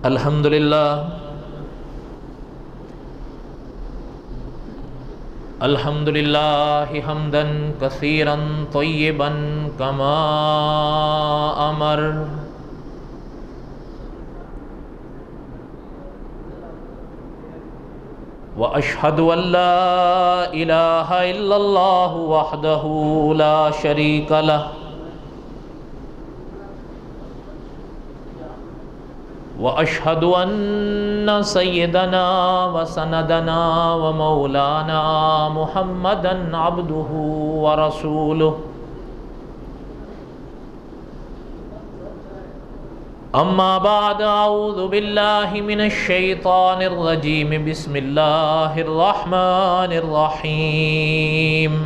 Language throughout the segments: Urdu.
الحمد للہ حمدا کثیرا طیبا کما امر واشهد ان لا الہ الا اللہ وحدہ لا شریک لہ واشهد ان سیدنا وسندنا ومولانا محمدا عبده ورسوله اما بعد اعوذ باللہ من الشیطان الرجیم بسم اللہ الرحمن الرحیم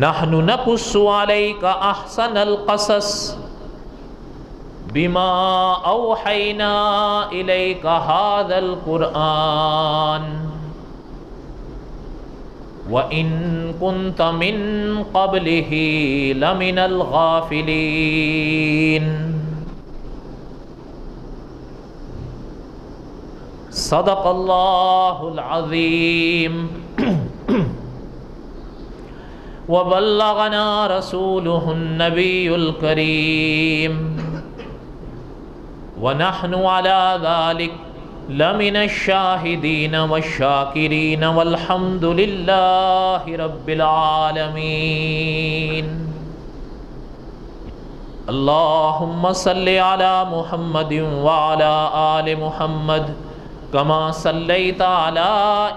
نحن نقص عليك احسن القصص بما اوحينا اليك هذا القرآن وان كنت من قبله لمن الغافلين صدق الله العظيم وبلغنا رسوله النبي الكريم ونحن على ذلك لمن الشاهدين والشاكرين والحمد لله رب العالمين اللهم صل على محمد وعلى آل محمد كما صليت على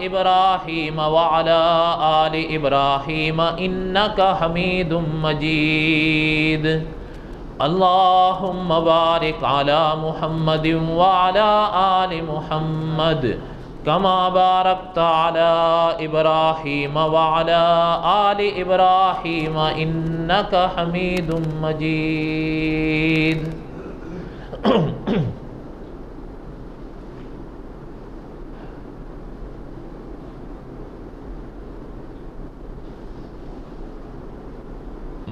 إبراهيم وعلى آل إبراهيم إنك حميد مجيد اللهم بارك على محمد وعلى آل محمد كما باركت على إبراهيم وعلى آل إبراهيم إنك حميد مجيد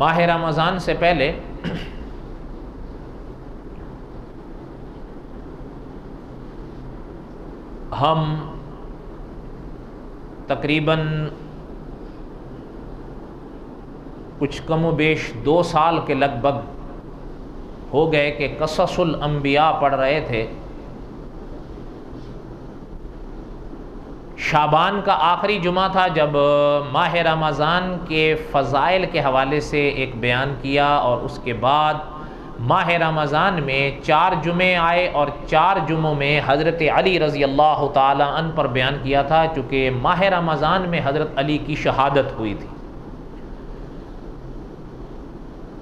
ماہ رمضان سے پہلے ہم تقریباً کچھ کم و بیش 2 سال کے لگ بھگ ہو گئے کہ قصص الانبیاء پڑھ رہے تھے۔ شعبان کا آخری جمعہ تھا جب ماہ رمضان کے فضائل کے حوالے سے ایک بیان کیا، اور اس کے بعد ماہ رمضان میں 4 جمعے آئے اور 4 جمعوں میں حضرت علی رضی اللہ تعالی عنہ پر بیان کیا تھا، چونکہ ماہ رمضان میں حضرت علی کی شہادت ہوئی تھی۔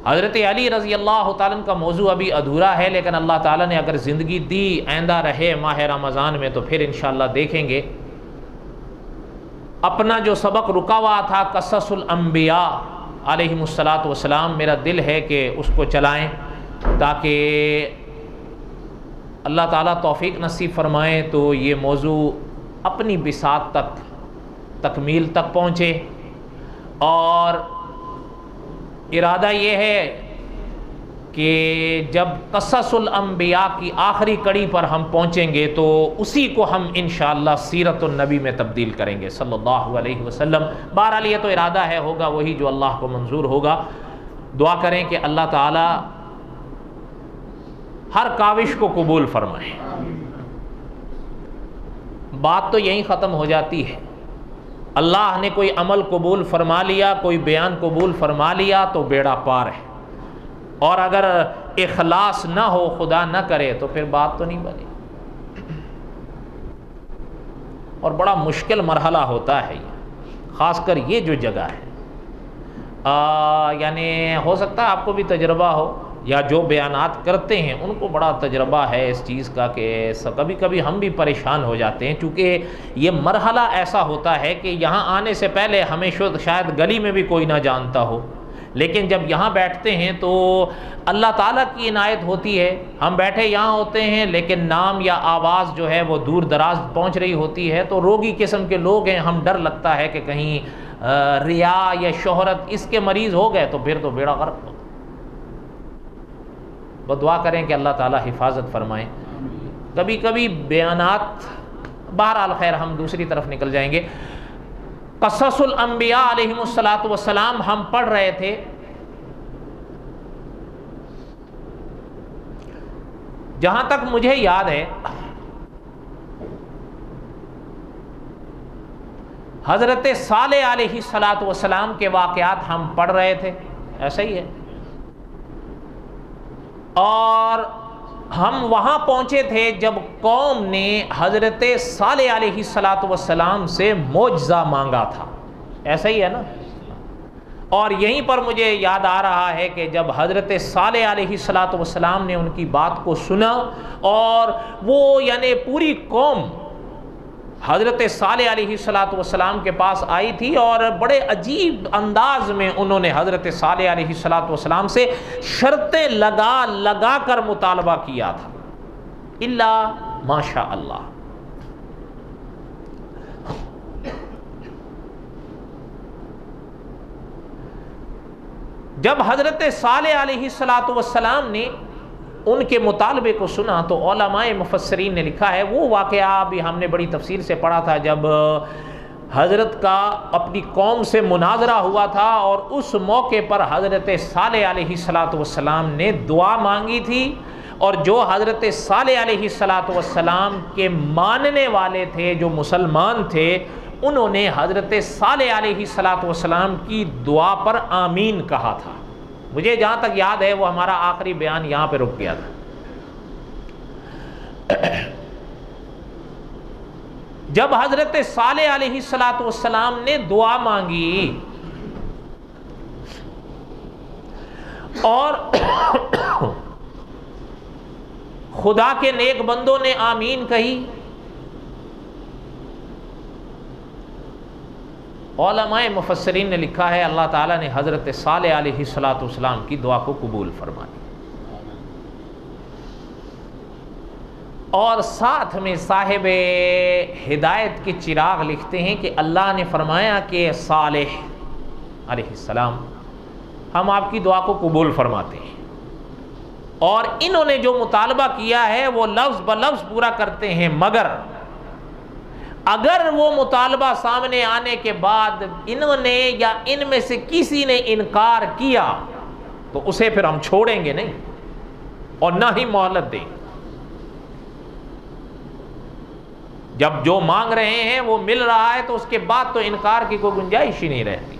حضرت علی رضی اللہ تعالیٰ عنہ کا موضوع ابھی ادھورا ہے، لیکن اللہ تعالیٰ نے اگر زندگی دی، آئندہ رہے ماہ رمضان میں، تو پھر انشاءاللہ دیکھیں گے۔ اپنا جو سبق رکا ہوا تھا قصص الانبیاء علیہم الصلاۃ والسلام، میرا دل ہے کہ اس کو چلائیں تاکہ اللہ تعالیٰ توفیق نصیب فرمائیں تو یہ موضوع اپنی بساط تک تکمیل تک پہنچے۔ اور ارادہ یہ ہے کہ جب قصص الانبیاء کی آخری کڑی پر ہم پہنچیں گے تو اسی کو ہم انشاءاللہ سیرت النبی میں تبدیل کریں گے صلی اللہ علیہ وسلم۔ بہرحال یہ تو ارادہ ہے، ہوگا وہی جو اللہ کو منظور ہوگا۔ دعا کریں کہ اللہ تعالی ہر کاوش کو قبول فرمائے۔ بات تو یہیں ختم ہو جاتی ہے۔ اللہ نے کوئی عمل قبول فرما لیا، کوئی بیان قبول فرما لیا تو بیڑا پار ہے، اور اگر اخلاص نہ ہو، خدا نہ کرے، تو پھر بات تو نہیں بنی۔ اور بڑا مشکل مرحلہ ہوتا ہے یہ، خاص کر یہ جو جگہ ہے۔ یعنی ہو سکتا ہے آپ کو بھی تجربہ ہو، یا جو بیانات کرتے ہیں ان کو بڑا تجربہ ہے اس چیز کا کہ کبھی کبھی ہم بھی پریشان ہو جاتے ہیں، چونکہ یہ مرحلہ ایسا ہوتا ہے کہ یہاں آنے سے پہلے ہمیں شاید گلی میں بھی کوئی نہ جانتا ہو، لیکن جب یہاں بیٹھتے ہیں تو اللہ تعالیٰ کی عنایت ہوتی ہے۔ ہم بیٹھے یہاں ہوتے ہیں لیکن نام یا آواز جو ہے وہ دور دراز پہنچ رہی ہوتی ہے، تو روگی قسم کے لوگ ہیں، ہم ڈر لگتا ہے کہ کہیں ریا یا شہرت اس کے مریض ہو گئے تو پھر تو بیڑا غرق ہو۔ وہ دعا کریں کہ اللہ تعالیٰ حفاظت فرمائیں. کبھی کبھی بیانات، بہرحال خیر ہم دوسری طرف نکل جائیں گے. قصص الانبیاء علیہم الصلاۃ والسلام ہم پڑھ رہے تھے. جہاں تک مجھے یاد ہے حضرت صالح علیہ الصلاۃ والسلام کے واقعات ہم پڑھ رہے تھے، ایسا ہی ہے. اور ہم وہاں پہنچے تھے جب قوم نے حضرت صالح علیہ الصلاۃ والسلام سے معجزہ مانگا تھا، ایسا ہی ہے نا. اور یہیں پر مجھے یاد آ رہا ہے کہ جب حضرت صالح علیہ الصلاۃ والسلام نے ان کی بات کو سنا اور وہ یعنی پوری قوم حضرت صالح علیہ الصلاۃ والسلام کے پاس آئی تھی اور بڑے عجیب انداز میں انہوں نے حضرت صالح علیہ الصلاۃ والسلام سے شرطیں لگا لگا کر مطالبہ کیا تھا، الا ماشاء اللہ. جب حضرت صالح علیہ الصلاۃ والسلام نے ان کے مطالبے کو سنا تو علماء مفسرین نے لکھا ہے، وہ واقعہ بھی ہم نے بڑی تفصیل سے پڑھا تھا جب حضرت کا اپنی قوم سے مناظرہ ہوا تھا اور اس موقع پر حضرت صالح علیہ الصلاۃ والسلام نے دعا مانگی تھی. اور جو حضرت صالح علیہ الصلاۃ والسلام کے ماننے والے تھے، جو مسلمان تھے، انہوں نے حضرت صالح علیہ الصلاۃ والسلام کی دعا پر آمین کہا تھا. مجھے جہاں تک یاد ہے وہ ہمارا آخری بیان یہاں پہ رک گیا تھا. جب حضرت صالح علیہ الصلاۃ والسلام نے دعا مانگی اور خدا کے نیک بندوں نے آمین کہی، علماء مفسرین نے لکھا ہے اللہ تعالیٰ نے حضرت صالح علیہ الصلاۃ والسلام کی دعا کو قبول فرما لیا. اور ساتھ میں صاحب ہدایت کے چراغ لکھتے ہیں کہ اللہ نے فرمایا کہ صالح علیہ السلام ہم آپ کی دعا کو قبول فرماتے ہیں، اور انہوں نے جو مطالبہ کیا ہے وہ لفظ بلفظ پورا کرتے ہیں، مگر اگر وہ مطالبہ سامنے آنے کے بعد انہوں نے یا ان میں سے کسی نے انکار کیا تو اسے پھر ہم چھوڑیں گے نہیں اور نہ ہی مہلت دیں. جب جو مانگ رہے ہیں وہ مل رہا ہے تو اس کے بعد تو انکار کی کوئی گنجائش ہی نہیں رہتی.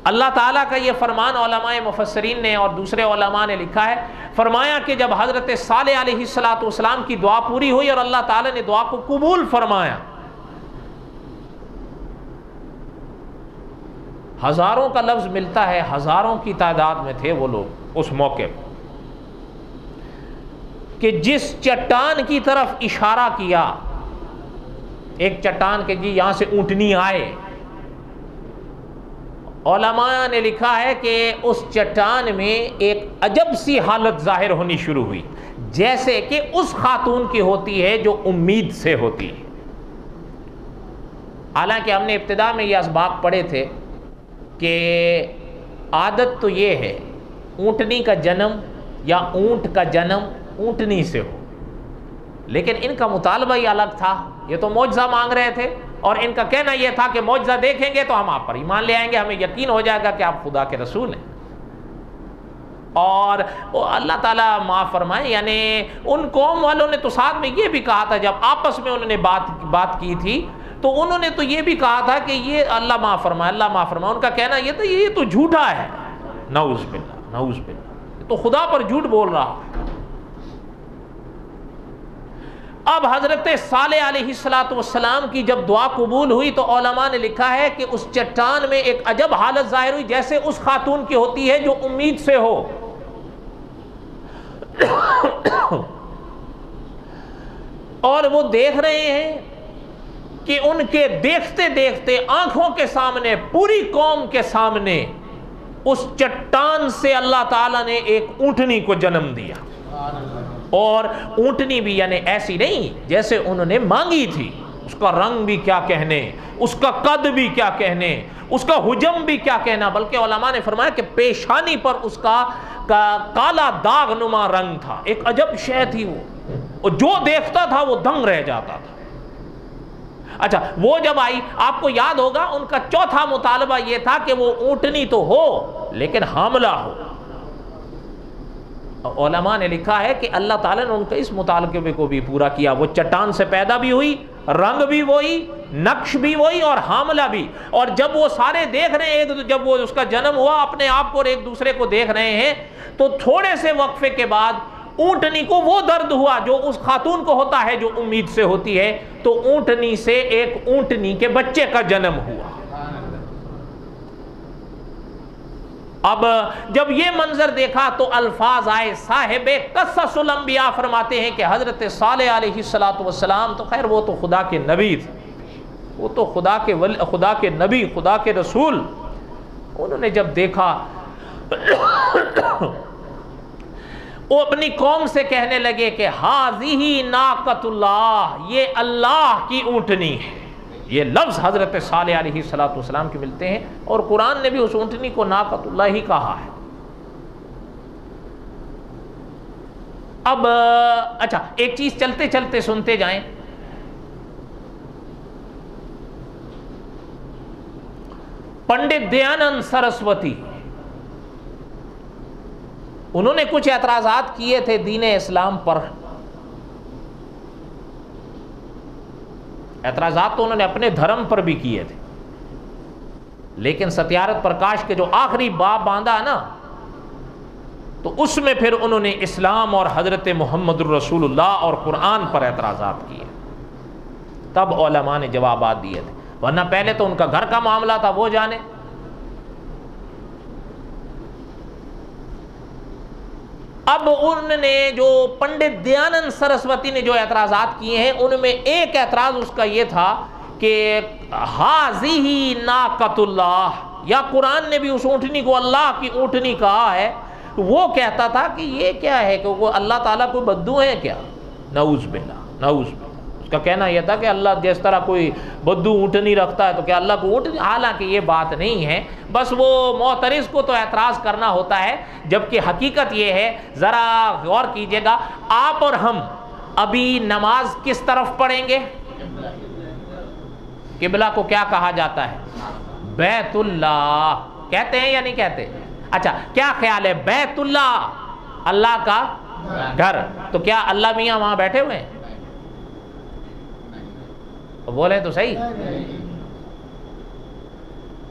اللہ تعالیٰ کا یہ فرمان علماء مفسرین نے اور دوسرے علماء نے لکھا ہے، فرمایا کہ جب حضرت صالح علیہ الصلاۃ والسلام کی دعا پوری ہوئی اور اللہ تعالیٰ نے دعا کو قبول فرمایا، ہزاروں کا لفظ ملتا ہے، ہزاروں کی تعداد میں تھے وہ لوگ اس موقع پر، کہ جس چٹان کی طرف اشارہ کیا، ایک چٹان کے جی یہاں سے اونٹنی آئے، علماء نے لکھا ہے کہ اس چٹان میں ایک عجب سی حالت ظاہر ہونی شروع ہوئی، جیسے کہ اس خاتون کی ہوتی ہے جو امید سے ہوتی ہے. حالانکہ ہم نے ابتدا میں یہ اسباق پڑھے تھے کہ عادت تو یہ ہے اونٹنی کا جنم یا اونٹ کا جنم اونٹنی سے ہو، لیکن ان کا مطالبہ ہی الگ تھا. یہ تو معجزہ مانگ رہے تھے اور ان کا کہنا یہ تھا کہ معجزہ دیکھیں گے تو ہم آپ پر ایمان لے آئیں گے، ہمیں یقین ہو جائے گا کہ آپ خدا کے رسول ہیں. اور اللہ تعالیٰ معاف فرمائے، یعنی ان قوم والوں نے تو ساتھ میں یہ بھی کہا تھا، جب آپس میں انہوں نے بات کی تھی تو انہوں نے تو یہ بھی کہا تھا کہ یہ اللہ معاف فرمائے، اللہ معاف فرمائے. ان کا کہنا یہ تھا یہ تو جھوٹا ہے، نعوذ باللہ نعوذ باللہ، یہ تو خدا پر جھوٹ بول رہا. اب حضرت صالح علیہ الصلاۃ والسلام کی جب دعا قبول ہوئی تو علماء نے لکھا ہے کہ اس چٹان میں ایک عجب حالت ظاہر ہوئی، جیسے اس خاتون کی ہوتی ہے جو امید سے ہو. اور وہ دیکھ رہے ہیں کہ ان کے دیکھتے دیکھتے آنکھوں کے سامنے، پوری قوم کے سامنے، اس چٹان سے اللہ تعالیٰ نے ایک اونٹنی کو جنم دیا. اور اونٹنی بھی یعنی ایسی نہیں جیسے انہوں نے مانگی تھی، اس کا رنگ بھی کیا کہنے، اس کا قد بھی کیا کہنے، اس کا حجم بھی کیا کہنا، بلکہ علماء نے فرمایا کہ پیشانی پر اس کا کالا داغ نما رنگ تھا، ایک عجب شے تھی وہ، اور جو دیکھتا تھا وہ دنگ رہ جاتا تھا۔ اچھا، وہ جب آئی، آپ کو یاد ہوگا ان کا چوتھا مطالبہ یہ تھا کہ وہ اونٹنی تو ہو لیکن حاملہ ہو۔ علماء نے لکھا ہے کہ اللہ تعالیٰ نے ان کے اس مطالبے کو بھی پورا کیا، وہ چٹان سے پیدا بھی ہوئی، رنگ بھی وہی، نقش بھی وہی اور حاملہ بھی۔ اور جب وہ سارے دیکھ رہے ہیں، جب وہ اس کا جنم ہوا اپنے آپ کو اور ایک دوسرے کو دیکھ رہے ہیں، تو تھوڑے سے وقفے کے بعد اونٹنی کو وہ درد ہوا جو اس خاتون کو ہوتا ہے جو امید سے ہوتی ہے، تو اونٹنی سے ایک اونٹنی کے بچے کا جنم ہوا۔ اب جب یہ منظر دیکھا تو الفاظ آئے، صاحب قصص الانبیاء فرماتے ہیں کہ حضرت صالح علیہ السلام تو خیر وہ تو خدا کے نبی تھے، وہ تو خدا کے نبی، خدا کے رسول، انہوں نے جب دیکھا وہ اپنی قوم سے کہنے لگے کہ ہاذہ ناقۃ اللہ، یہ اللہ کی اونٹنی ہے۔ یہ لفظ حضرت صالح علیہ السلام کے ملتے ہیں، اور قرآن نے بھی اس اونٹنی کو ناقۃ اللہ ہی کہا ہے۔ اب اچھا، ایک چیز چلتے چلتے سنتے جائیں، پنڈت دیانند سرسوتی، انہوں نے کچھ اعتراضات کیے تھے دین اسلام پر۔ اعتراضات تو انہوں نے اپنے دھرم پر بھی کیے تھے، لیکن ستیارتھ پرکاش کے جو آخری باب باندھا نا، تو اس میں پھر انہوں نے اسلام اور حضرت محمد الرسول اللہ اور قرآن پر اعتراضات کیے، تب علماء نے جوابات دیے تھے، ورنہ پہلے تو ان کا گھر کا معاملہ تھا، وہ جانے۔ اب انہوں نے جو پنڈت دیانند سرسوتی نے جو اعتراضات کیے ہیں، ان میں ایک اعتراض اس کا یہ تھا کہ ہاذہ ناقۃ اللہ، یا قرآن نے بھی اس اونٹنی کو اللہ کی اونٹنی کہا ہے، وہ کہتا تھا کہ یہ کیا ہے کہ وہ اللہ تعالیٰ کوئی بدو ہے کیا؟ نعوذ باللہ، نعوذ باللہ۔ اس کا کہنا یہ تھا کہ اللہ جس طرح کوئی بدو اونٹنی رکھتا ہے تو کیا اللہ کو اونٹنی، حالانکہ یہ بات نہیں ہے، بس وہ معترض کو تو اعتراض کرنا ہوتا ہے، جبکہ حقیقت یہ ہے، ذرا غور کیجئے گا، آپ اور ہم ابھی نماز کس طرف پڑھیں گے؟ قبلہ کو کیا کہا جاتا ہے؟ بیت اللہ کہتے ہیں یا نہیں کہتے؟ اچھا، کیا خیال ہے، بیت اللہ اللہ کا گھر، تو کیا اللہ میاں وہاں بیٹھے ہوئے ہیں؟ بولے تو صحیح۔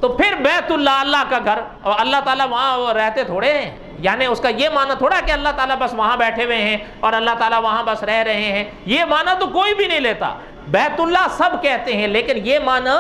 تو پھر بیت اللہ اللہ کا گھر، اور اللہ تعالیٰ وہاں رہتے تھوڑے ہیں، یعنی اس کا یہ معنی تھوڑا کہ اللہ تعالیٰ بس وہاں بیٹھے ہوئے ہیں اور اللہ تعالیٰ وہاں بس رہ رہے ہیں، یہ معنی تو کوئی بھی نہیں لیتا۔ بیت اللہ سب کہتے ہیں لیکن یہ معنی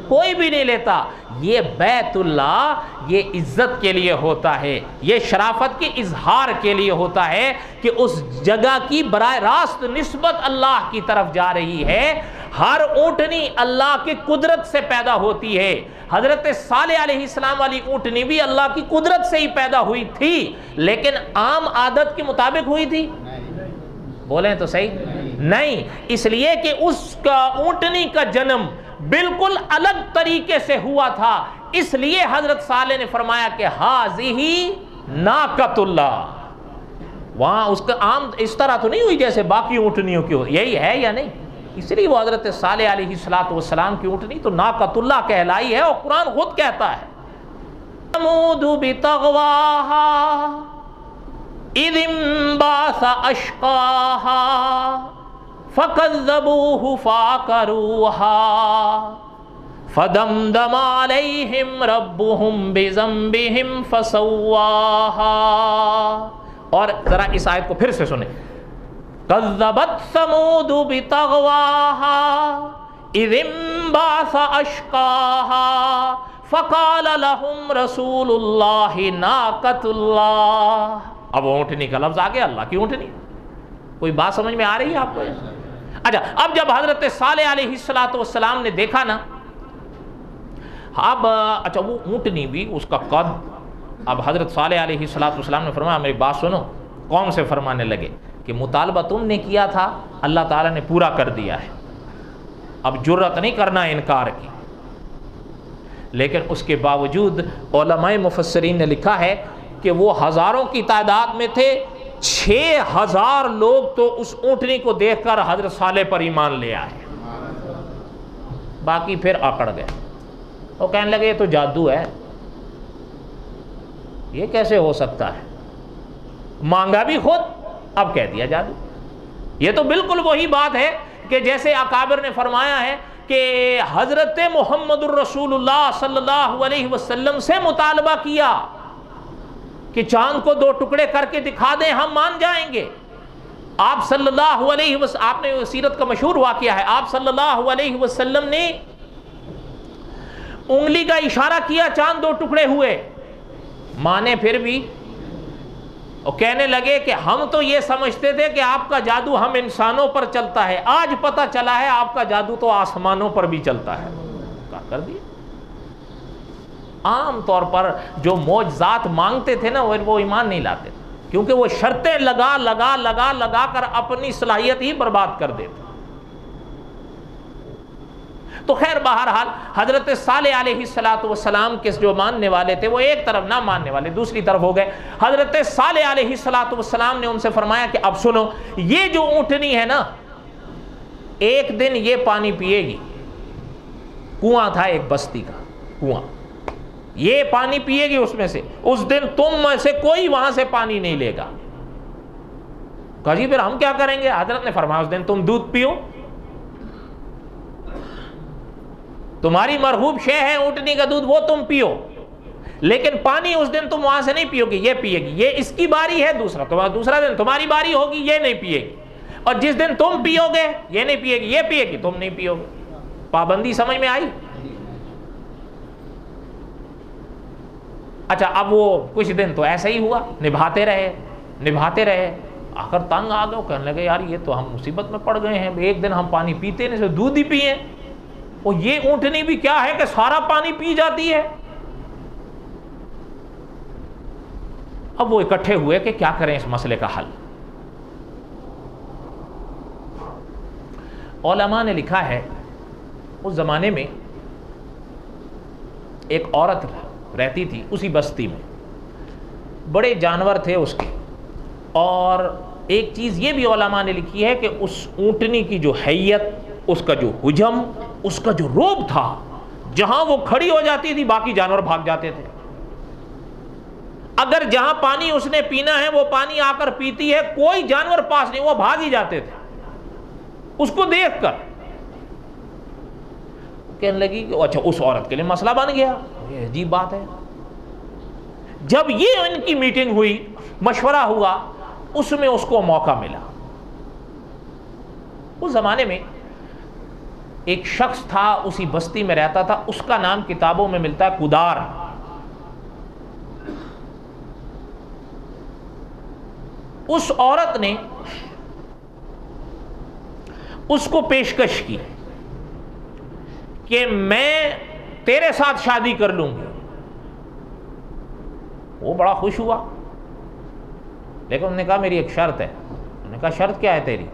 کوئی بھی نہیں لیتا۔ یہ بیت اللہ یہ عزت کے لیے ہوتا ہے، یہ شرافت کے اظہار کے لیے ہوتا ہے کہ اس جگہ کی براہ راست نسبت اللہ کی طرف جا رہی ہے۔ ہر اونٹنی اللہ کی قدرت سے پیدا ہوتی ہے، حضرت صالح علیہ السلام والی اونٹنی بھی اللہ کی قدرت سے ہی پیدا ہوئی تھی، لیکن عام عادت کے مطابق ہوئی تھی؟ بولیں تو صحیح، نہیں، اس لیے کہ اس کا اونٹنی کا جنم بالکل الگ طریقے سے ہوا تھا، اس لیے حضرت صالح نے فرمایا کہ ہاذہ ناقۃ اللہ۔ وہاں اس کا عام اس طرح تو نہیں ہوئی جیسے باقی اونٹنیوں کی ہوئی، یہی ہے یا نہیں؟ اس لیے وہ حضرت صالح علیہ السلام کی اونٹنی تو ناقۃ اللہ کہلائی ہے، اور قرآن خود کہتا ہے ثمود بطغواہا اذ انبعث اشقاہا فَكَذَّبُوهُ فَعَقَرُوهَا فَدَمْدَمَ عَلَيْهِمْ رَبُّهُمْ بِذَنبِهِمْ فَسَوَّاهَا۔ اور ذرا اس آیت کو پھر سے سنیں، كَذَّبَتْ ثَمُودُ بِطَغْوَاهَا إِذِ انبَعَثَ أَشْقَاهَا فَقَالَ لَهُمْ رَسُولُ اللَّهِ نَاقَةُ اللَّهِ۔ اب اونٹنی کا لفظ آگے، اللہ کی اونٹنی، کوئی بات سمجھ میں آ رہی ہے آپ کو؟ اچھا، اب جب حضرت صالح علیہ السلام نے دیکھا نا، اب اچھا وہ اونٹنی بھی، اس کا قد، اب حضرت صالح علیہ السلام نے فرمایا میری بات سنو، قوم سے فرمانے لگے کہ مطالبہ تم نے کیا تھا اللہ تعالیٰ نے پورا کر دیا ہے، اب جرأت نہیں کرنا انکار کی، لیکن اس کے باوجود علماء مفسرین نے لکھا ہے کہ وہ ہزاروں کی تعداد میں تھے، 6000 لوگ تو اس اونٹنی کو دیکھ کر حضرت صالح پر ایمان لے آئے، باقی پھر آکڑ گئے، وہ کہنے لگے یہ تو جادو ہے، یہ کیسے ہو سکتا ہے، مانگا بھی خود، اب کہہ دیا جادو۔ یہ تو بالکل وہی بات ہے کہ جیسے اکابر نے فرمایا ہے کہ حضرت محمد الرسول اللہ صلی اللہ علیہ وسلم سے مطالبہ کیا کہ چاند کو 2 ٹکڑے کر کے دکھا دیں، ہم مان جائیں گے۔ آپ صلی اللہ علیہ وسلم، آپ نے سیرت کا مشہور واقعہ ہے، آپ صلی اللہ علیہ وسلم نے انگلی کا اشارہ کیا، چاند 2 ٹکڑے ہوئے، مانے پھر بھی، اور کہنے لگے کہ ہم تو یہ سمجھتے تھے کہ آپ کا جادو ہم انسانوں پر چلتا ہے، آج پتہ چلا ہے آپ کا جادو تو آسمانوں پر بھی چلتا ہے۔ کیا کر دیا؟ عام طور پر جو معجزات مانگتے تھے نا وہ ایمان نہیں لاتے تھے، کیونکہ وہ شرطیں لگا کر اپنی صلاحیت ہی برباد کر دیتے۔ تو خیر بہرحال حضرت صالح علیہ السلام کے جو ماننے والے تھے وہ ایک طرف نہ ماننے والے دوسری طرف ہو گئے۔ حضرت صالح علیہ السلام نے ان سے فرمایا کہ اب سنو، یہ جو اونٹنی ہے نا ایک دن یہ پانی پیے گی، کنواں تھا ایک بستی کا کنواں، یہ پانی پیے گی اس میں سے، اس دن تم میں سے کوئی وہاں سے پانی نہیں لے گا۔ کہا جی پھر ہم کیا کریں گے؟ حضرت نے فرمایا اس دن تم دودھ پیو، تمہاری مرغوب شے ہے اونٹنی کا دودھ، وہ تم پیو، لیکن پانی اس دن تم وہاں سے نہیں پیو گی، یہ پیے گی، یہ اس کی باری ہے، دوسرا دن تمہاری باری ہوگی، یہ نہیں پیے گی، اور جس دن تم پیو گے یہ نہیں پیے گی، یہ پیے گی، تم نہیں پیو گے۔ پابندی سمجھ میں آئی؟ اچھا اب وہ کچھ دن تو ایسا ہی ہوا، نبھاتے رہے، آخر تنگ آ گئے، کہنے لگے یار یہ تو ہم مصیبت میں پڑ گئے ہیں، ایک دن ہم پانی پیتے نہیں، دودھ ہی پیئے، اور یہ اونٹنی بھی کیا ہے کہ سارا پانی پی جاتی ہے۔ اب وہ اکٹھے ہوئے کہ کیا کریں اس مسئلے کا حل۔ علماء نے لکھا ہے اس زمانے میں ایک عورت رہتی تھی اسی بستی میں، بڑے جانور تھے اس کے، اور ایک چیز یہ بھی علماء نے لکھی ہے کہ اس اونٹنی کی جو حیت، اس کا جو حجم، اس کا جو روب تھا، جہاں وہ کھڑی ہو جاتی تھی باقی جانور بھاگ جاتے تھے، اگر جہاں پانی اس نے پینا ہے وہ پانی آ کر پیتی ہے، کوئی جانور پاس نہیں، وہ بھاگ ہی جاتے تھے اس کو دیکھ کر۔ کہنے لگی کہ اچھا اس عورت کے لیے مسئلہ بن گیا، یہ عجیب بات ہے۔ جب یہ ان کی میٹنگ ہوئی، مشورہ ہوا، اس میں اس کو موقع ملا۔ اس زمانے میں ایک شخص تھا، اسی بستی میں رہتا تھا، اس کا نام کتابوں میں ملتا ہے کدار۔ اس عورت نے اس کو پیشکش کی کہ میں تیرے ساتھ شادی کر لوں گی۔ وہ بڑا خوش ہوا، لیکن انہوں نے کہا میری ایک شرط ہے۔ انہوں نے کہا شرط کیا ہے تیری؟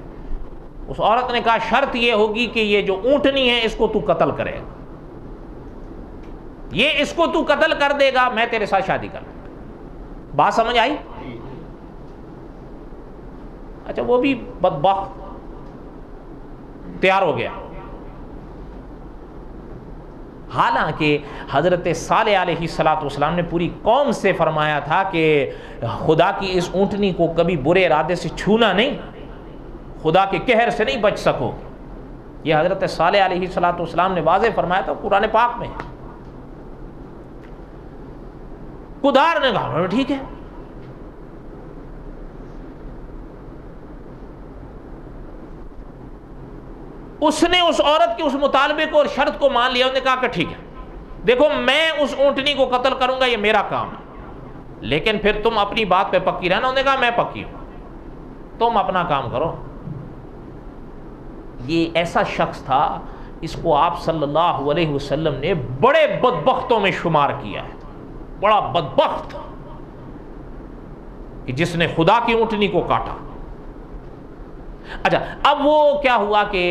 اس عورت نے کہا شرط یہ ہوگی کہ یہ جو اونٹنی ہے اس کو تو قتل کرے گا، یہ اس کو تو قتل کر دے گا، میں تیرے ساتھ شادی کر لوں گا۔ بات سمجھ آئی؟ اچھا وہ بھی بدبخت تیار ہو گیا، حالانکہ حضرت صالح علیہ السلام نے پوری قوم سے فرمایا تھا کہ خدا کی اس اونٹنی کو کبھی برے ارادے سے چھونا نہیں، خدا کے قہر سے نہیں بچ سکو۔ یہ حضرت صالح علیہ السلام نے واضح فرمایا تھا قرآن پاک میں۔ کدار نے کہا ٹھیک ہے۔ اس نے اس عورت کے اس مطالبے کو اور شرط کو مان لیا، انہوں نے کہا کہ ٹھیک ہے، دیکھو میں اس اونٹنی کو قتل کروں گا، یہ میرا کام ہے، لیکن پھر تم اپنی بات پہ پکی رہنا۔ انہوں نے کہا میں پکی ہوں، تم اپنا کام کرو۔ یہ ایسا شخص تھا، اس کو آپ صلی اللہ علیہ وسلم نے بڑے بدبختوں میں شمار کیا ہے، بڑا بدبخت کہ جس نے خدا کی اونٹنی کو کاٹا۔ اچھا اب وہ کیا ہوا کہ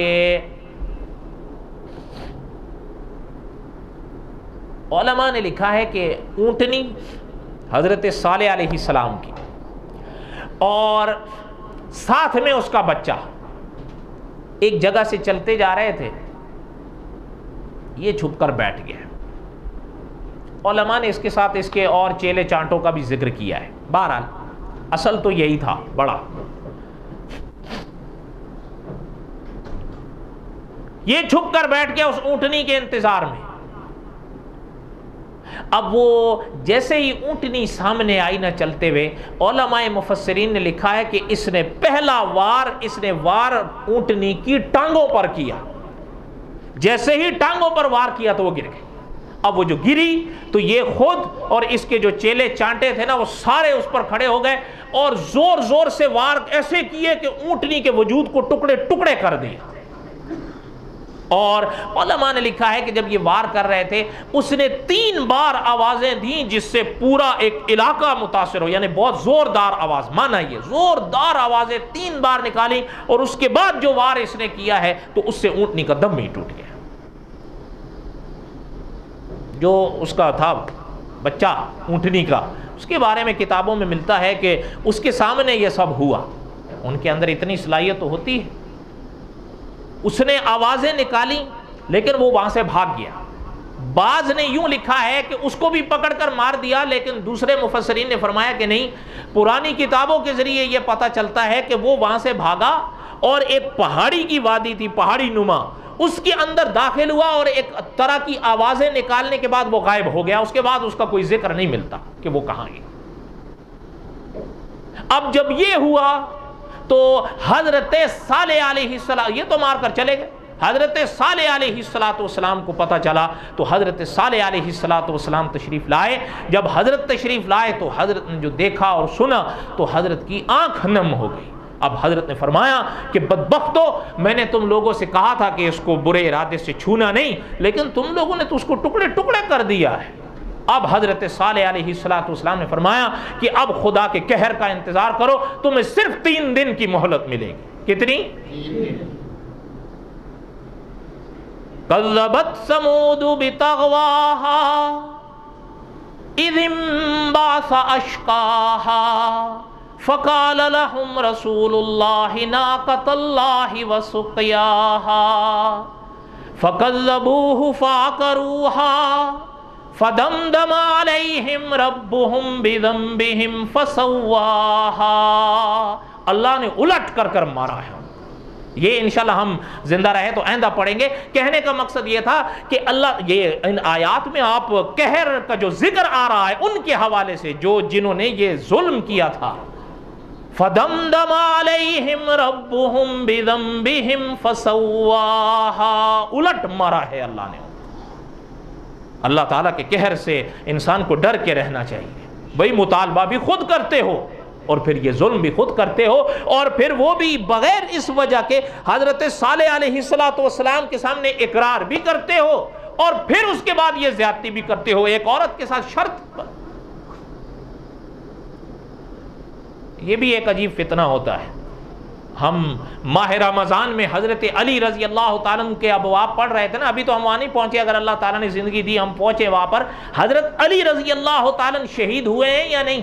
علماء نے لکھا ہے کہ اونٹنی حضرت صالح علیہ السلام کی اور ساتھ میں اس کا بچہ ایک جگہ سے چلتے جا رہے تھے، یہ چھپ کر بیٹھ گیا۔ علماء نے اس کے ساتھ اس کے اور چیلے چانٹوں کا بھی ذکر کیا ہے، بہرحال اصل تو یہی تھا بڑا۔ یہ چھپ کر بیٹھ گیا اس اونٹنی کے انتظار میں۔ اب وہ جیسے ہی اونٹنی سامنے آئی نہ چلتے ہوئے، علماء مفسرین نے لکھا ہے کہ اس نے پہلا وار اونٹنی کی ٹانگوں پر کیا۔ جیسے ہی ٹانگوں پر وار کیا تو وہ گر گئی۔ اب وہ جو گری تو یہ خود اور اس کے جو چیلے چانٹے تھے نا وہ سارے اس پر کھڑے ہو گئے اور زور زور سے وار ایسے کیے کہ اونٹنی کے وجود کو ٹکڑے ٹکڑے کر دیا۔ اور علماء نے لکھا ہے کہ جب یہ وار کر رہے تھے اس نے 3 بار آوازیں دیں جس سے پورا ایک علاقہ متاثر ہو، یعنی بہت زوردار آواز، مانا یہ زوردار آوازیں 3 بار نکالی، اور اس کے بعد جو وار اس نے کیا ہے تو اس سے اونٹنی کا دم ہی ٹوٹ گیا۔ جو اس کا تھا بچہ اونٹنی کا، اس کے بارے میں کتابوں میں ملتا ہے کہ اس کے سامنے یہ سب ہوا، ان کے اندر اتنی صلاحیت تو ہوتی ہے۔ اس نے آوازیں نکالی لیکن وہ وہاں سے بھاگ گیا۔ بعض نے یوں لکھا ہے کہ اس کو بھی پکڑ کر مار دیا، لیکن دوسرے مفسرین نے فرمایا کہ نہیں، پرانی کتابوں کے ذریعے یہ پتہ چلتا ہے کہ وہ وہاں سے بھاگا اور ایک پہاڑی کی وادی تھی، پہاڑی نما، اس کے اندر داخل ہوا اور ایک طرح کی آوازیں نکالنے کے بعد وہ غائب ہو گیا۔ اس کے بعد اس کا کوئی ذکر نہیں ملتا کہ وہ کہاں گیا۔ اب جب یہ ہوا تو حضرت صالح علیہ السلام، یہ تو مار کر چلے گئے، حضرت صالح علیہ السلام کو پتہ چلا تو حضرت صالح علیہ السلام تشریف لائے۔ جب حضرت تشریف لائے تو حضرت نے جو دیکھا اور سنا تو حضرت کی آنکھ نم ہو گئی۔ اب حضرت نے فرمایا کہ بدبختو، میں نے تم لوگوں سے کہا تھا کہ اس کو برے ارادے سے چھونا نہیں، لیکن تم لوگوں نے تو اس کو ٹکڑے ٹکڑے کر دیا ہے۔ اب حضرت صالح علیہ السلام نے فرمایا کہ اب خدا کے قہر کا انتظار کرو، تمہیں صرف 3 دن کی مہلت ملے گی۔ کتنی؟ 3 دن۔ کذبت ثمود بطغواہا اذ انبعث اشقاہا فقال لهم رسول اللہ ناقۃ اللہ وسقیاہا فکذبوہ فعقروہا فدمدم علیہم ربہم بذنبہم فسواہا۔ اللہ نے الٹ کر کر مارا ہے۔ یہ انشاءاللہ ہم زندہ رہے تو آئندہ پڑھیں گے۔ کہنے کا مقصد یہ تھا کہ اللہ، یہ ان آیات میں آپ قہر کا جو ذکر آ رہا ہے ان کے حوالے سے، جنہوں نے یہ ظلم کیا تھا، فدمدم علیہم ربہم بذنبہم فسواہا، الٹ مارا ہے اللہ نے۔ اللہ تعالیٰ کے قہر سے انسان کو ڈر کے رہنا چاہیے۔ بھئی مطالبہ بھی خود کرتے ہو اور پھر یہ ظلم بھی خود کرتے ہو، اور پھر وہ بھی بغیر اس وجہ کے حضرت صالح علیہ السلام کے سامنے اقرار بھی کرتے ہو اور پھر اس کے بعد یہ زیادتی بھی کرتے ہو ایک عورت کے ساتھ شرط پر۔ یہ بھی ایک عجیب فتنہ ہوتا ہے۔ ہم ماہ رمضان میں حضرت علی رضی اللہ تعالیٰ عنہ کے ابواب پڑھ رہے تھے نا، ابھی تو ہم وہاں نہیں پہنچے، اگر اللہ تعالیٰ نے زندگی دی ہم پہنچے وہاں پر۔ حضرت علی رضی اللہ تعالیٰ عنہ شہید ہوئے ہیں یا نہیں؟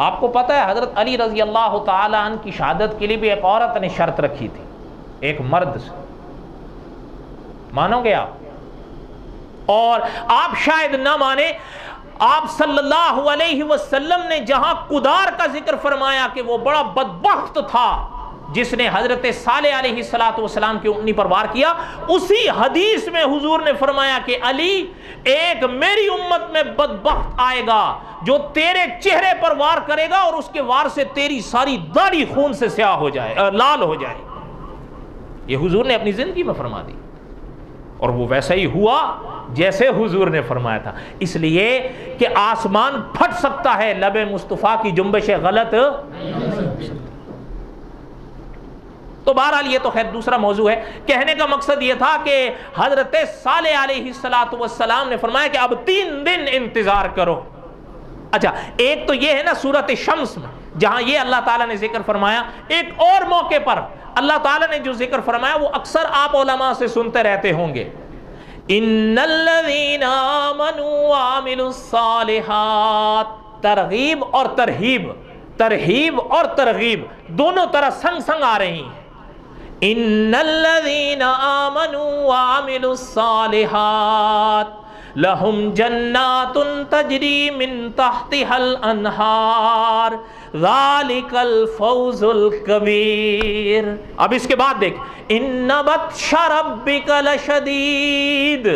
آپ کو پتہ ہے حضرت علی رضی اللہ تعالیٰ عنہ کی شہادت کے لیے بھی ایک عورت نے شرط رکھی تھی، ایک مرد سے، مانو گے آپ؟ اور آپ شاید نہ مانے، آپ صلی اللہ علیہ وسلم نے جہاں قدار کا ذکر فرمایا کہ وہ بڑا بدبخت تھا جس نے حضرت صالح علیہ السلام کی اونٹنی پر وار کیا، اسی حدیث میں حضور نے فرمایا کہ علی، ایک میری امت میں بدبخت آئے گا جو تیرے چہرے پر وار کرے گا اور اس کے وار سے تیری ساری داڑھی خون سے سیاہ ہو جائے، لال ہو جائے۔ یہ حضور نے اپنی زندگی میں فرما دی اور وہ ویسا ہی ہوا جیسے حضور نے فرمایا تھا، اس لیے کہ آسمان پھٹ سکتا ہے، لب مصطفیٰ کی جنبش غلط نہیں ہو سکتی۔ تو بہرحال یہ تو خیر دوسرا موضوع ہے۔ کہنے کا مقصد یہ تھا کہ حضرت صالح علیہ السلام نے فرمایا کہ اب 3 دن انتظار کرو۔ اچھا، ایک تو یہ ہے نا سورۃ شمس میں جہاں یہ اللہ تعالیٰ نے ذکر فرمایا، ایک اور موقع پر اللہ تعالیٰ نے جو ذکر فرمایا وہ اکثر آپ علماء سے سنتے رہتے ہوں گے، ان الذین آمنوا وعملوا الصالحات، ترغیب اور ترہیب، ترہیب اور ترغیب دونوں طرح سنگ سنگ آ رہی ہیں۔ ان الذین آمنوا وعملوا الصالحات لہم جنات تجری من تحتها الانہار ذالک الفوز الکبیر۔ اب اس کے بعد دیکھ، ان بطش ربک لشدید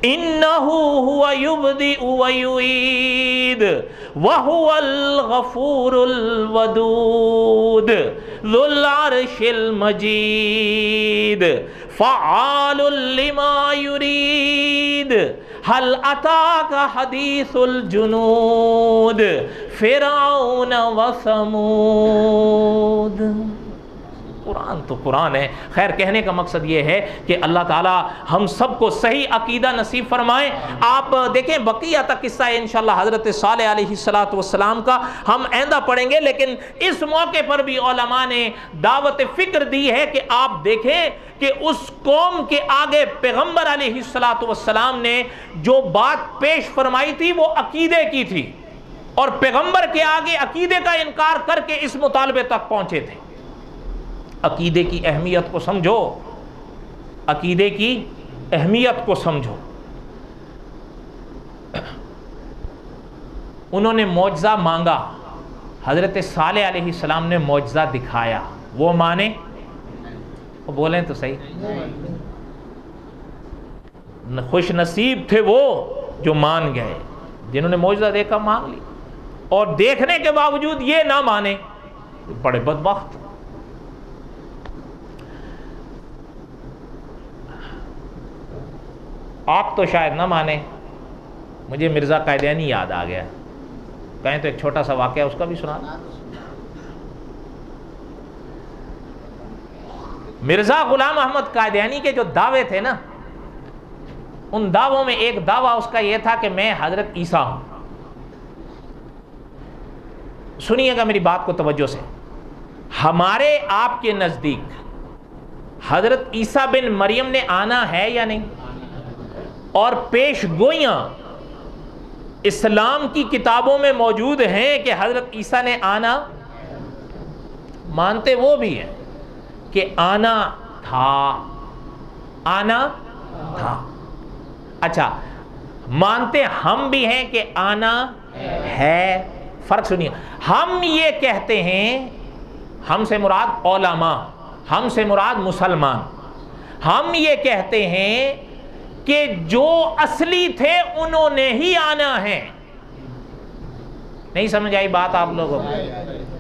انہ هو یبدئ ویعید وهو الغفور الودود ذو العرش المجید فعال لما یرید هل اتاک حدیث الجنود فرعون وثمود۔ قرآن تو قرآن ہے۔ خیر، کہنے کا مقصد یہ ہے کہ اللہ تعالی ہم سب کو صحیح عقیدہ نصیب فرمائے۔ آپ دیکھیں بقیہ تک قصہ ہے انشاءاللہ حضرت صالح علیہ السلام کا ہم آئندہ پڑھیں گے، لیکن اس موقع پر بھی علماء نے دعوت فکر دی ہے کہ آپ دیکھیں کہ اس قوم کے آگے پیغمبر علیہ السلام نے جو بات پیش فرمائی تھی وہ عقیدے کی تھی، اور پیغمبر کے آگے عقیدے کا انکار کر کے اس مطالبے تک پہنچے تھے۔ عقیدے کی اہمیت کو سمجھو، عقیدے کی اہمیت کو سمجھو۔ انہوں نے معجزہ مانگا، حضرت صالح علیہ السلام نے معجزہ دکھایا، وہ مانے؟ وہ بولیں تو صحیح، خوش نصیب تھے وہ جو مان گئے، جنہوں نے معجزہ دیکھا مانگ لی، اور دیکھنے کے باوجود یہ نہ مانے، بڑے بدبخت۔ آپ تو شاید نہ مانے، مجھے مرزا قادیانی یاد آ گیا، کہیں تو ایک چھوٹا سا واقعہ اس کا بھی سنا۔ مرزا غلام احمد قادیانی کے جو دعوے تھے نا، ان دعووں میں ایک دعویٰ اس کا یہ تھا کہ میں حضرت عیسیٰ ہوں۔ سنیے گا میری بات کو توجہ سے، ہمارے آپ کے نزدیک حضرت عیسیٰ بن مریم نے آنا ہے یا نہیں؟ اور پیش گوئیاں اسلام کی کتابوں میں موجود ہیں کہ حضرت عیسیٰ نے آنا، مانتے وہ بھی ہیں کہ آنا تھا، آنا تھا۔ اچھا، مانتے ہم بھی ہیں کہ آنا ہے۔ فرق سنیے، ہم یہ کہتے ہیں، ہم سے مراد علماء، ہم سے مراد مسلمان، ہم یہ کہتے ہیں کہ جو اصلی تھے انہوں نے ہی آنا ہے۔ نہیں سمجھ آئی بات آپ لوگوں کو؟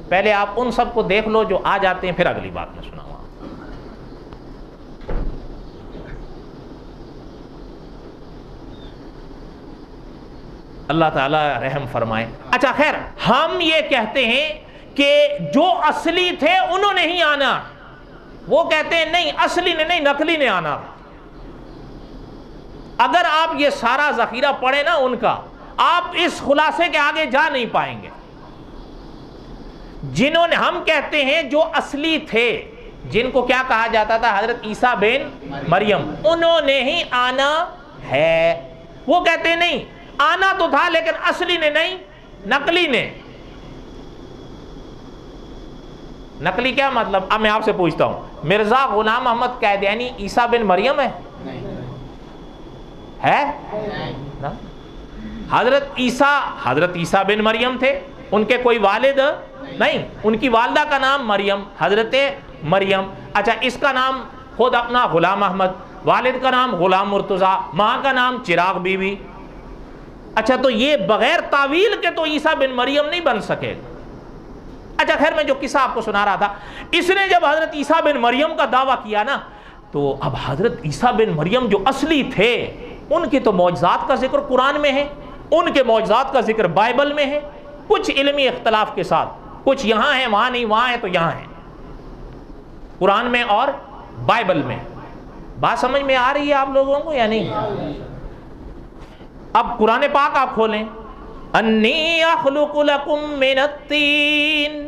پہلے آپ ان سب کو دیکھ لو جو آ جاتے ہیں، پھر اگلی بات میں سناؤں گا۔ اللہ تعالیٰ رحم فرمائے۔ اچھا خیر، ہم یہ کہتے ہیں کہ جو اصلی تھے انہوں نے ہی آنا، وہ کہتے ہیں نہیں، اصلی نے نہیں، نقلی نے آنا۔ اگر آپ یہ سارا ذخیرہ پڑھیں نا ان کا، آپ اس خلاصے کے آگے جا نہیں پائیں گے۔ جنہوں نے، ہم کہتے ہیں جو اصلی تھے، جن کو کیا کہا جاتا تھا، حضرت عیسیٰ بن مریم، انہوں نے ہی آنا ہے۔ وہ کہتے ہیں نہیں، آنا تو تھا لیکن اصلی نے نہیں، نقلی نے۔ نقلی کیا مطلب؟ اب میں آپ سے پوچھتا ہوں، مرزا غلام احمد قادیانی عیسیٰ بن مریم ہے؟ ہے؟ حضرت عیسیٰ بن مریم تھے، ان کے کوئی والد نہیں، ان کی والدہ کا نام مریم، حضرت مریم۔ اچھا، اس کا نام خود اپنا غلام احمد، والد کا نام غلام مرتضیٰ، ماں کا نام چراغ بی بی۔ اچھا، تو یہ بغیر تعویل کے تو عیسیٰ بن مریم نہیں بن سکے۔ اچھا خیر، میں جو قصہ آپ کو سنا رہا تھا، اس نے جب حضرت عیسیٰ بن مریم کا دعویٰ کیا نا، تو اب حضرت عیسیٰ بن مریم جو اصلی تھے، ان کے تو معجزات کا ذکر قرآن میں ہے، ان کے معجزات کا ذکر بائبل میں ہے، کچھ علمی اختلاف کے ساتھ، کچھ یہاں ہے وہاں نہیں، وہاں ہے تو یہاں ہے، قرآن میں اور بائبل میں۔ بات سمجھ میں آ رہی ہے آپ لوگوں کو یا نہیں؟ اب قرآن پاک آپ کھولیں، انی اخلق لکم من الطین،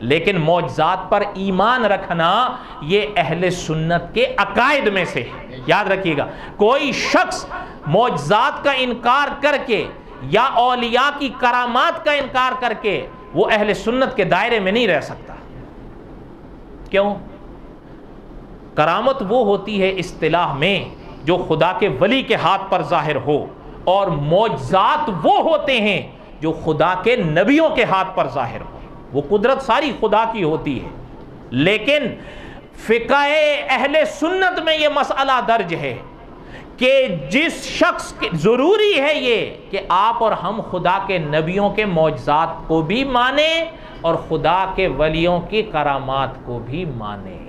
لیکن معجزات پر ایمان رکھنا یہ اہل سنت کے عقائد میں سے ہے. یاد رکھیے گا، کوئی شخص معجزات کا انکار کر کے یا اولیاء کی کرامات کا انکار کر کے وہ اہل سنت کے دائرے میں نہیں رہ سکتا. کیوں؟ کرامت وہ ہوتی ہے اصطلاح میں جو خدا کے ولی کے ہاتھ پر ظاہر ہو، اور معجزات وہ ہوتے ہیں جو خدا کے نبیوں کے ہاتھ پر ظاہر ہو. وہ قدرت ساری خدا کی ہوتی ہے، لیکن فقہ اہل سنت میں یہ مسئلہ درج ہے کہ جس شخص کے ضروری ہے یہ کہ آپ اور ہم خدا کے نبیوں کے معجزات کو بھی مانیں اور خدا کے ولیوں کی کرامات کو بھی مانیں.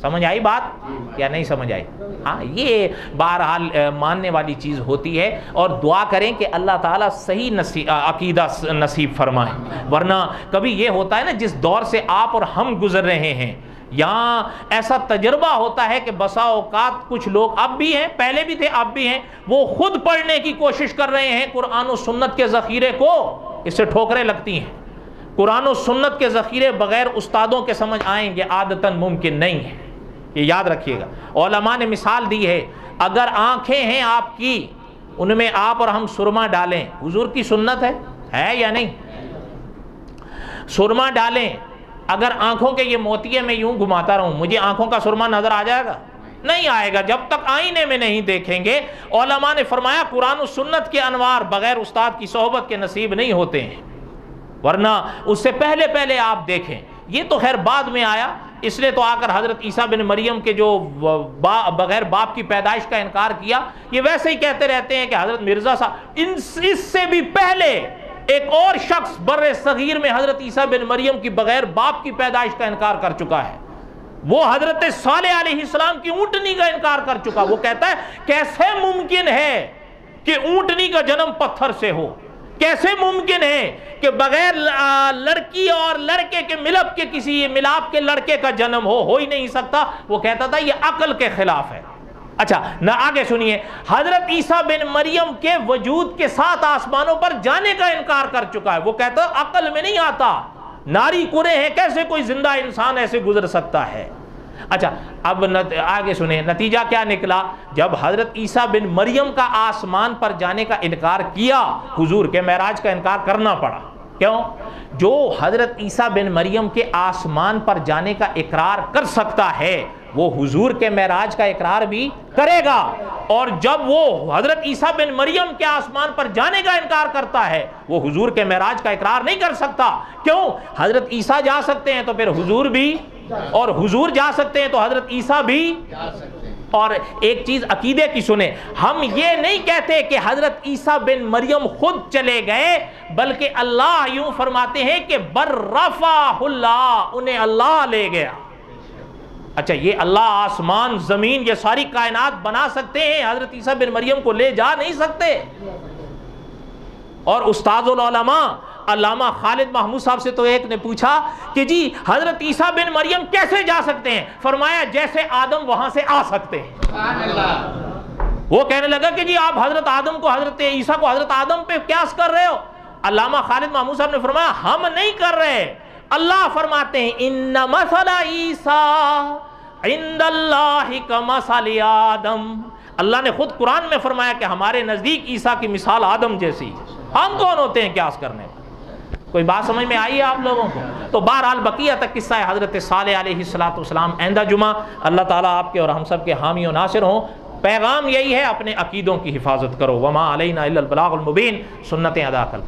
سمجھ آئی بات یا نہیں سمجھ آئی؟ ہاں، یہ بہرحال ماننے والی چیز ہوتی ہے، اور دعا کریں کہ اللہ تعالیٰ صحیح عقیدہ نصیب فرمائے. ورنہ کبھی یہ ہوتا ہے نا، جس دور سے آپ اور ہم گزر رہے ہیں، یہاں ایسا تجربہ ہوتا ہے کہ بسا اوقات کچھ لوگ اب بھی ہیں، پہلے بھی تھے، اب بھی ہیں، وہ خود پڑھنے کی کوشش کر رہے ہیں قرآن و سنت کے ذخیرے کو، اس سے ٹھوکریں لگتی ہیں. قرآن و سنت کے ذخیرے بغیر استادوں کے سمجھ آئیں گے عادتاً ممکن نہیں ہے. یہ یاد رکھیے گا. علماء نے مثال دی ہے، اگر آنکھیں ہیں آپ کی، ان میں آپ اور ہم سرما ڈالیں، حضور کی سنت ہے یا نہیں؟ سرما ڈالیں، اگر آنکھوں کے یہ موتیے میں یوں گھماتا رہوں، مجھے آنکھوں کا سرما نظر آ جائے گا؟ نہیں آئے گا جب تک آئینے میں نہیں دیکھیں گے. علماء نے فرمایا قرآن و سنت کے انوار بغیر استاد کی صحبت کے نصیب نہیں ہوتے ہیں، ورنہ اس سے پہلے آپ دیکھیں. یہ تو خیر بعد میں آیا، اس لیے تو آ کر حضرت عیسیٰ بن مریم کے جو بغیر باپ کی پیدائش کا انکار کیا، یہ ویسے ہی کہتے رہتے ہیں کہ حضرت مرزا صاحب. اس سے بھی پہلے ایک اور شخص بر صغیر میں حضرت عیسیٰ بن مریم کی بغیر باپ کی پیدائش کا انکار کر چکا ہے. وہ حضرت صالح علیہ السلام کی اونٹنی کا انکار کر چکا. وہ کہتا ہے کیسے ممکن ہے کہ اونٹنی کا جنم پتھر سے ہو؟ کیسے ممکن ہے کہ بغیر لڑکی اور لڑکے کے ملپ کے کسی ملاپ کے لڑکے کا جنم ہو ہی نہیں سکتا. وہ کہتا تھا یہ عقل کے خلاف ہے. اچھا نہ آگے سنیے، حضرت عیسیٰ بن مریم کے وجود کے ساتھ آسمانوں پر جانے کا انکار کر چکا ہے. وہ کہتا ہے عقل میں نہیں آتا، ناری کرے ہیں، کیسے کوئی زندہ انسان ایسے گزر سکتا ہے. اچھا اب آگے سنیں، نتیجہ کیا نکلا؟ جب حضرت عیسیٰ بن مریم کا آسمان پر جانے کا انکار کیا، حضور کے معراج کا انکار کرنا پڑا. کیوں؟ جو حضرت عیسیٰ بن مریم کے آسمان پر جانے کا اقرار کر سکتا ہے وہ حضور کے معراج کا اقرار بھی کرے گا، اور جب وہ حضرت عیسیٰ بن مریم کے آسمان پر جانے کا انکار کرتا ہے وہ حضور کے معراج کا اقرار نہیں کر سکتا. کیوں؟ حضرت عیسیٰ جا سکتے ہیں تو پھر حضور بھی، اور حضور جا سکتے ہیں تو حضرت عیسیٰ بھی جا سکتے ہیں. اور ایک چیز عقیدے کی سنیں، ہم یہ نہیں کہتے کہ حضرت عیسیٰ بن مریم خود چلے گئے، بلکہ اللہ یوں فرماتے ہیں کہ بر رفعہ اللہ، انہیں اللہ لے گیا. اچھا یہ اللہ آسمان زمین یہ ساری کائنات بنا سکتے ہیں، حضرت عیسیٰ بن مریم کو لے جا نہیں سکتے. اور استاد العلماء علامہ خالد محمود صاحب سے تو ایک نے پوچھا کہ جی حضرت عیسیٰ بن مریم کیسے جا سکتے ہیں؟ فرمایا جیسے آدم وہاں سے آ سکتے ہیں. سبحان اللہ. وہ کہنے لگا کہ جی آپ حضرت آدم کو، حضرت عیسیٰ کو حضرت آدم پہ قیاس کر رہے ہو. علامہ خالد محمود صاحب نے فرمایا ہم نہیں کر رہے، اللہ فرماتے ہیں ان مثل عیسیٰ عند اللہ کمثل آدم. اللہ نے خود قرآن میں فرمایا کہ ہمارے نزدیک عیسیٰ کی مثال آدم جیسی. ہم کون ہوتے ہیں قیاس کرنے میں؟ کوئی بات سمجھ میں آئی ہے آپ لوگوں کو؟ تو بہرحال بقیہ تک قصہ ہے حضرت صالح علیہ السلام آئندہ جمعہ. اللہ تعالیٰ آپ کے اور ہم سب کے حامی و ناصر ہوں. پیغام یہی ہے، اپنے عقیدوں کی حفاظت کرو. وما علینا الا البلاغ المبین. سنتیں ادا کر.